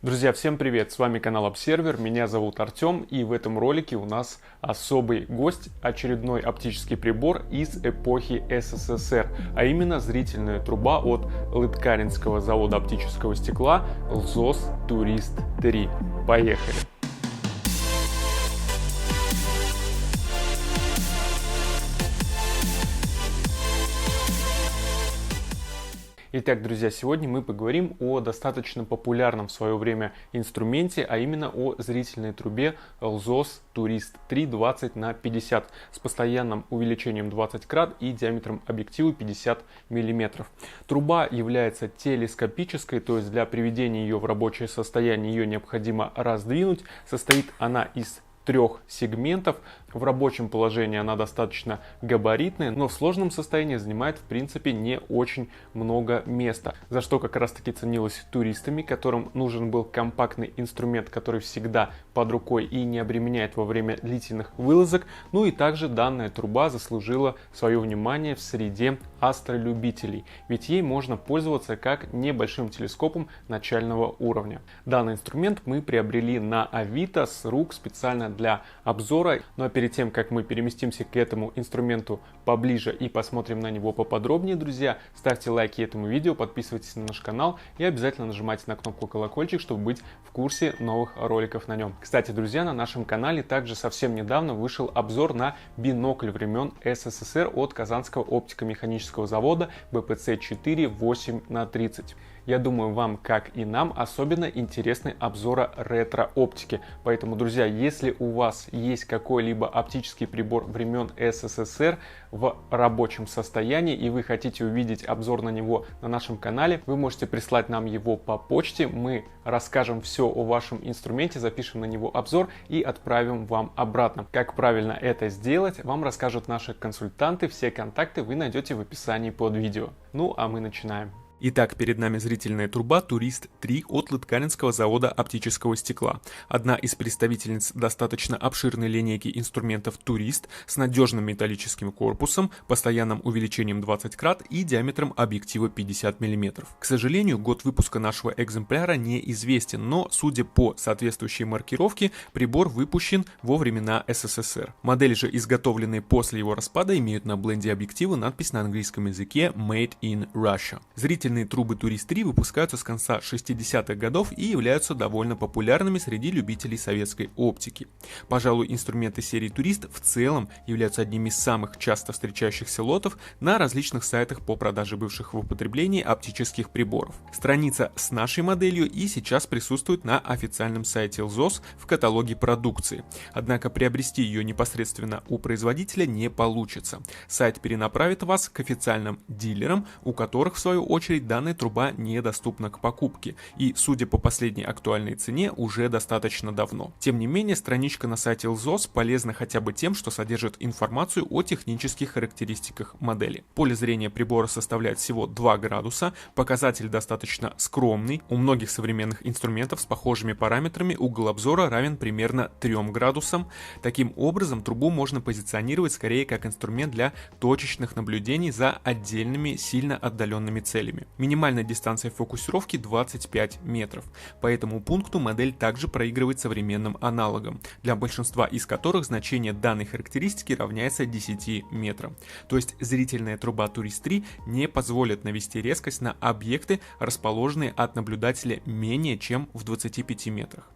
Друзья, всем привет! С вами канал Observer, меня зовут Артем, и в этом ролике у нас особый гость, очередной оптический прибор из эпохи СССР, а именно зрительная труба от Лыткаринского завода оптического стекла ЛЗОС Турист 3. Поехали! Итак, друзья, сегодня мы поговорим о достаточно популярном в свое время инструменте, а именно о зрительной трубе ЛЗОС Турист 3 20×50 с постоянным увеличением 20 крат и диаметром объектива 50 мм. Труба является телескопической, то есть для приведения ее в рабочее состояние ее необходимо раздвинуть. Состоит она из 3 сегментов. В рабочем положении она достаточно габаритная, но в сложном состоянии занимает в принципе не очень много места, за что как раз таки ценилось туристами, которым нужен был компактный инструмент, который всегда под рукой и не обременяет во время длительных вылазок. Ну и также данная труба заслужила свое внимание в среде астролюбителей, ведь ей можно пользоваться как небольшим телескопом начального уровня. Данный инструмент мы приобрели на Авито с рук специально для обзора. Ну а перед тем, как мы переместимся к этому инструменту поближе и посмотрим на него поподробнее, друзья, ставьте лайки этому видео, подписывайтесь на наш канал и обязательно нажимайте на кнопку колокольчик, чтобы быть в курсе новых роликов на нем. Кстати, друзья, на нашем канале также совсем недавно вышел обзор на бинокль времен СССР от Казанского оптико-механического завода БПЦ-4 8×30. Я думаю, вам, как и нам, особенно интересны обзоры ретро-оптики. Поэтому, друзья, если у вас есть какой-либо оптический прибор времен СССР в рабочем состоянии и вы хотите увидеть обзор на него на нашем канале, вы можете прислать нам его по почте. Мы расскажем все о вашем инструменте, запишем на него обзор и отправим вам обратно. Как правильно это сделать, вам расскажут наши консультанты. Все контакты вы найдете в описании под видео. Ну, а мы начинаем. Итак, перед нами зрительная труба Турист 3 от Лыткаринского завода оптического стекла. Одна из представительниц достаточно обширной линейки инструментов Турист с надежным металлическим корпусом, постоянным увеличением 20 крат и диаметром объектива 50 мм. К сожалению, год выпуска нашего экземпляра неизвестен, но, судя по соответствующей маркировке, прибор выпущен во времена СССР. Модели же, изготовленные после его распада, имеют на бленде объектива надпись на английском языке Made in Russia. Зрительные трубы Турист 3 выпускаются с конца 60-х годов и являются довольно популярными среди любителей советской оптики. Пожалуй, инструменты серии Турист в целом являются одними из самых часто встречающихся лотов на различных сайтах по продаже бывших в употреблении оптических приборов. Страница с нашей моделью и сейчас присутствует на официальном сайте ЛЗОС в каталоге продукции. Однако приобрести ее непосредственно у производителя не получится. Сайт перенаправит вас к официальным дилерам, у которых в свою очередь данная труба недоступна к покупке и, судя по последней актуальной цене, уже достаточно давно. Тем не менее, страничка на сайте ЛЗОС полезна хотя бы тем, что содержит информацию о технических характеристиках модели. Поле зрения прибора составляет всего 2 градуса, показатель достаточно скромный. У многих современных инструментов с похожими параметрами угол обзора равен примерно 3 градусам. Таким образом, трубу можно позиционировать скорее как инструмент для точечных наблюдений за отдельными сильно отдаленными целями. Минимальная дистанция фокусировки 25 метров. По этому пункту модель также проигрывает современным аналогам, для большинства из которых значение данной характеристики равняется 10 метрам. То есть зрительная труба Турист 3 не позволит навести резкость на объекты, расположенные от наблюдателя менее чем в 25 метрах.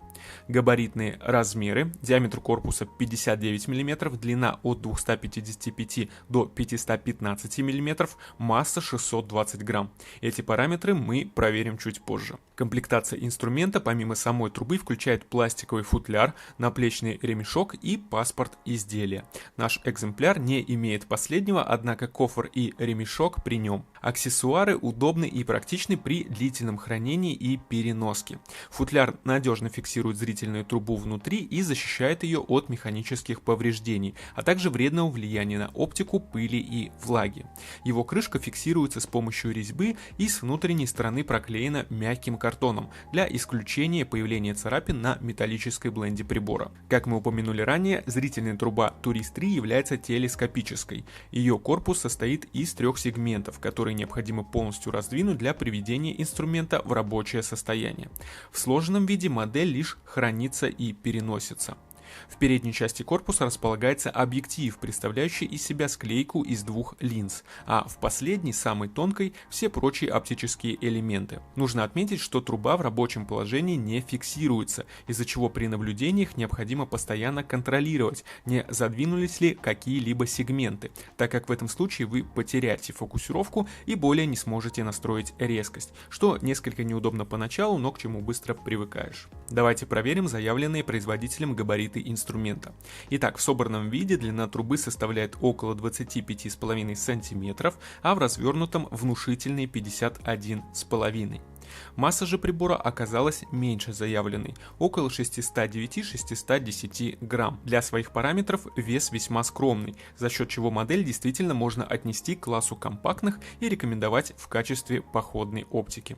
Габаритные размеры: диаметр корпуса 59 мм, длина от 255 до 515 мм, масса 620 грамм. Эти параметры мы проверим чуть позже. Комплектация инструмента помимо самой трубы включает пластиковый футляр, наплечный ремешок и паспорт изделия. Наш экземпляр не имеет последнего, однако кофр и ремешок при нем. Аксессуары удобны и практичны при длительном хранении и переноске. Футляр надежно фиксирует зрительную трубу внутри и защищает ее от механических повреждений, а также вредного влияния на оптику, пыли и влаги. Его крышка фиксируется с помощью резьбы и с внутренней стороны проклеена мягким картоном для исключения появления царапин на металлической бленде прибора. Как мы упомянули ранее, зрительная труба Турист 3 является телескопической. Ее корпус состоит из 3 сегментов, которые необходимо полностью раздвинуть для приведения инструмента в рабочее состояние. В сложенном виде модель лишь хранится и переносится. В передней части корпуса располагается объектив, представляющий из себя склейку из двух линз, а в последней, самой тонкой, все прочие оптические элементы. Нужно отметить, что труба в рабочем положении не фиксируется, из-за чего при наблюдениях необходимо постоянно контролировать, не задвинулись ли какие-либо сегменты, так как в этом случае вы потеряете фокусировку и более не сможете настроить резкость, что несколько неудобно поначалу, но к чему быстро привыкаешь. Давайте проверим заявленные производителем габариты инструмента. Итак, в собранном виде длина трубы составляет около 25,5 см, а в развернутом внушительные 51,5. Масса же прибора оказалась меньше заявленной, около 609-610 грамм. Для своих параметров вес весьма скромный, за счет чего модель действительно можно отнести к классу компактных и рекомендовать в качестве походной оптики.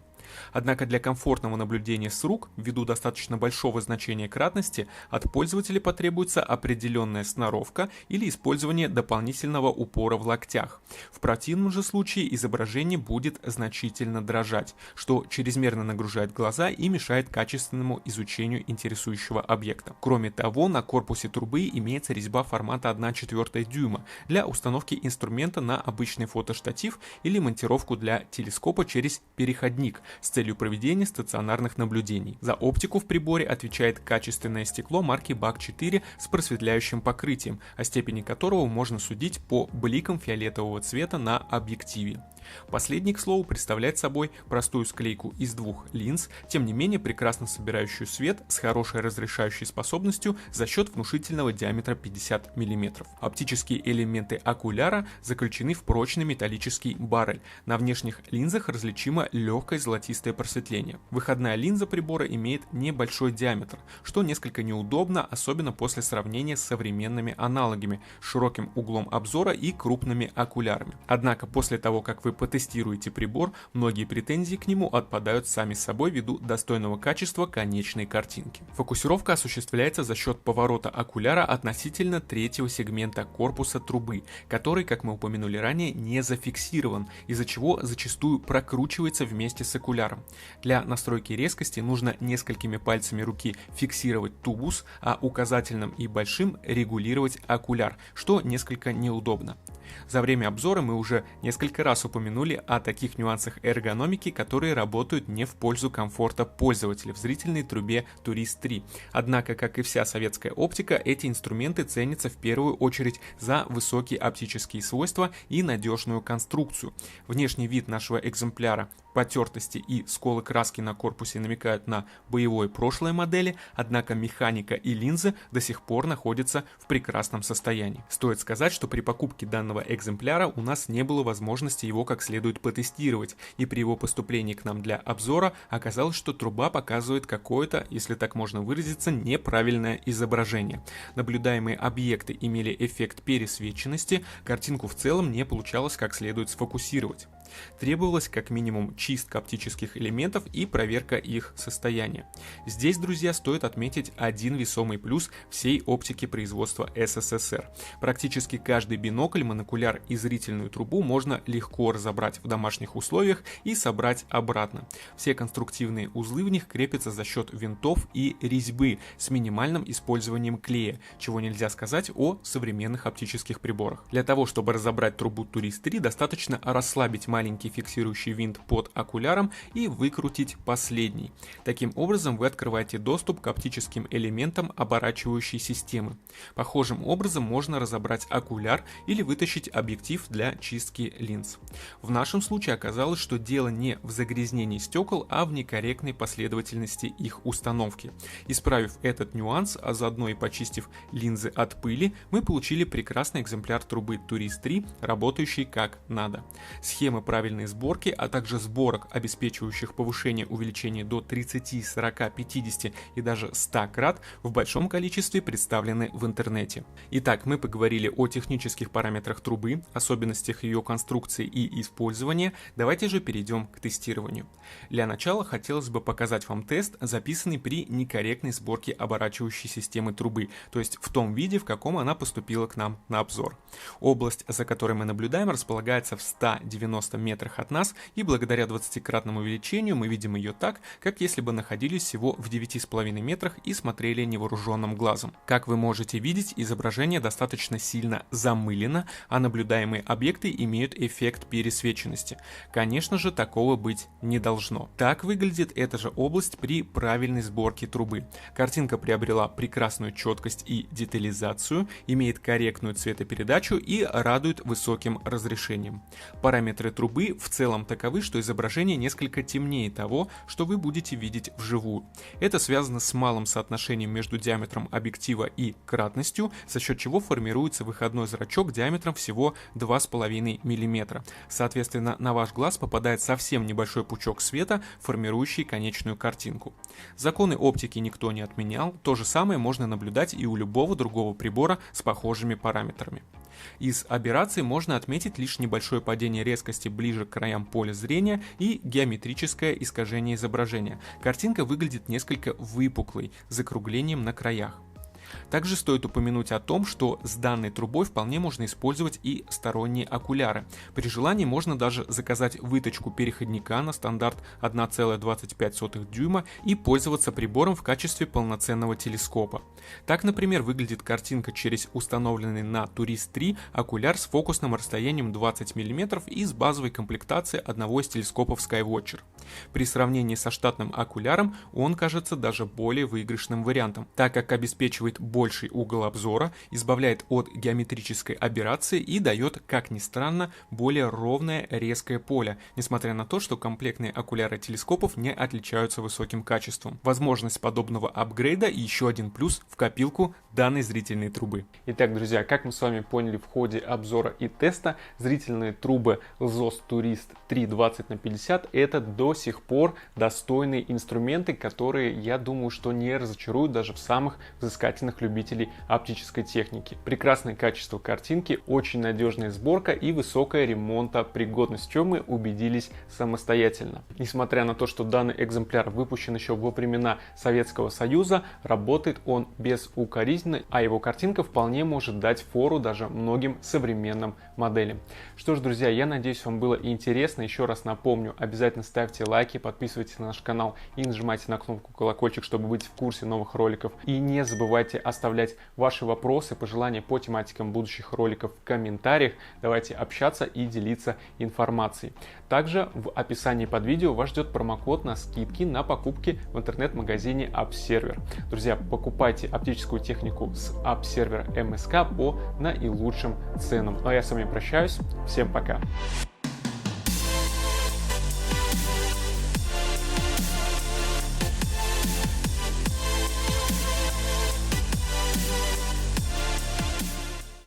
Однако для комфортного наблюдения с рук, ввиду достаточно большого значения кратности, от пользователя потребуется определенная сноровка или использование дополнительного упора в локтях. В противном же случае изображение будет значительно дрожать, что чрезмерно нагружает глаза и мешает качественному изучению интересующего объекта. Кроме того, на корпусе трубы имеется резьба формата 1/4 дюйма для установки инструмента на обычный фотоштатив или монтировку для телескопа через переходник с целью проведения стационарных наблюдений. За оптику в приборе отвечает качественное стекло марки BAK4 с просветляющим покрытием, о степени которого можно судить по бликам фиолетового цвета на объективе. Последний, к слову, представляет собой простую склейку из двух линз, тем не менее прекрасно собирающую свет с хорошей разрешающей способностью за счет внушительного диаметра 50 мм. Оптические элементы окуляра заключены в прочный металлический баррель. На внешних линзах различимо легкое золотистое просветление. Выходная линза прибора имеет небольшой диаметр, что несколько неудобно, особенно после сравнения с современными аналогами, с широким углом обзора и крупными окулярами. Однако после того, как вы потестируете прибор, многие претензии к нему отпадают сами собой ввиду достойного качества конечной картинки. Фокусировка осуществляется за счет поворота окуляра относительно третьего сегмента корпуса трубы, который, как мы упомянули ранее, не зафиксирован, из-за чего зачастую прокручивается вместе с окуляром. Для настройки резкости нужно несколькими пальцами руки фиксировать тубус, а указательным и большим регулировать окуляр, что несколько неудобно. За время обзора мы уже несколько раз упомянули о таких нюансах эргономики, которые работают не в пользу комфорта пользователя в зрительной трубе Tourist 3. Однако, как и вся советская оптика, эти инструменты ценятся в первую очередь за высокие оптические свойства и надежную конструкцию. Внешний вид нашего экземпляра, потертости и сколы краски на корпусе намекают на боевое прошлое модели, однако механика и линзы до сих пор находятся в прекрасном состоянии. Стоит сказать, что при покупке данного экземпляра у нас не было возможности его как следует потестировать, и при его поступлении к нам для обзора оказалось, что труба показывает какое-то, если так можно выразиться, неправильное изображение. Наблюдаемые объекты имели эффект пересвеченности, картинку в целом не получалось как следует сфокусировать. Требовалась как минимум чистка оптических элементов и проверка их состояния. Здесь, друзья, стоит отметить один весомый плюс всей оптики производства СССР. Практически каждый бинокль, монокуляр и зрительную трубу можно легко разобрать в домашних условиях и собрать обратно. Все конструктивные узлы в них крепятся за счет винтов и резьбы с минимальным использованием клея, чего нельзя сказать о современных оптических приборах. Для того, чтобы разобрать трубу Tourist 3, достаточно расслабить маленький фиксирующий винт под окуляром и выкрутить последний. Таким образом вы открываете доступ к оптическим элементам оборачивающей системы. Похожим образом можно разобрать окуляр или вытащить объектив для чистки линз. В нашем случае оказалось, что дело не в загрязнении стекол, а в некорректной последовательности их установки. Исправив этот нюанс, а заодно и почистив линзы от пыли, мы получили прекрасный экземпляр трубы Tourist 3, работающий как надо. Схемы правильной сборки, а также сборок, обеспечивающих повышение увеличения до 30, 40, 50 и даже 100 крат, в большом количестве представлены в интернете. Итак, мы поговорили о технических параметрах трубы, особенностях ее конструкции и использования. Давайте же перейдем к тестированию. Для начала хотелось бы показать вам тест, записанный при некорректной сборке оборачивающей системы трубы, то есть в том виде, в каком она поступила к нам на обзор. Область, за которой мы наблюдаем, располагается в 190 метрах от нас, и благодаря 20-кратному увеличению мы видим ее так, как если бы находились всего в 9,5 метрах и смотрели невооруженным глазом. Как вы можете видеть, изображение достаточно сильно замылено, а наблюдаемые объекты имеют эффект пересвеченности. Конечно же, такого быть не должно. Так выглядит эта же область при правильной сборке трубы. Картинка приобрела прекрасную четкость и детализацию, имеет корректную цветопередачу и радует высоким разрешением. Параметры трубы в целом таковы, что изображение несколько темнее того, что вы будете видеть вживую. Это связано с малым соотношением между диаметром объектива и кратностью, за счет чего формируется выходной зрачок диаметром всего 2,5 мм. Соответственно, на ваш глаз попадает совсем небольшой пучок света, формирующий конечную картинку. Законы оптики никто не отменял, то же самое можно наблюдать и у любого другого прибора с похожими параметрами. Из аберраций можно отметить лишь небольшое падение резкости ближе к краям поля зрения и геометрическое искажение изображения. Картинка выглядит несколько выпуклой, с закруглением на краях. Также стоит упомянуть о том, что с данной трубой вполне можно использовать и сторонние окуляры. При желании можно даже заказать выточку переходника на стандарт 1,25 дюйма и пользоваться прибором в качестве полноценного телескопа. Так, например, выглядит картинка через установленный на Tourist 3 окуляр с фокусным расстоянием 20 мм и с базовой комплектацией одного из телескопов Skywatcher. При сравнении со штатным окуляром он кажется даже более выигрышным вариантом, так как обеспечивает больший угол обзора, избавляет от геометрической аберрации и дает, как ни странно, более ровное резкое поле, несмотря на то, что комплектные окуляры телескопов не отличаются высоким качеством. Возможность подобного апгрейда и еще один плюс в копилку данной зрительной трубы. Итак, друзья, как мы с вами поняли в ходе обзора и теста, зрительные трубы LZOS Tourist 3 20×50 это до сих пор достойные инструменты, которые, я думаю, что не разочаруют даже в самых взыскательных любителей оптической техники. Прекрасное качество картинки, очень надежная сборка и высокая ремонтопригодность, в чем мы убедились самостоятельно. Несмотря на то, что данный экземпляр выпущен еще во времена Советского Союза, работает он безукоризненно, а его картинка вполне может дать фору даже многим современным моделям. Что ж, друзья, я надеюсь, вам было интересно. Еще раз напомню, обязательно ставьте лайки, подписывайтесь на наш канал и нажимайте на кнопку колокольчик, чтобы быть в курсе новых роликов. И не забывайте оставлять ваши вопросы, пожелания по тематикам будущих роликов в комментариях. Давайте общаться и делиться информацией. Также в описании под видео вас ждет промокод на скидки на покупки в интернет-магазине AppServer. Друзья, покупайте оптическую технику с AppServer MSK по наилучшим ценам. Ну а я с вами прощаюсь. Всем пока!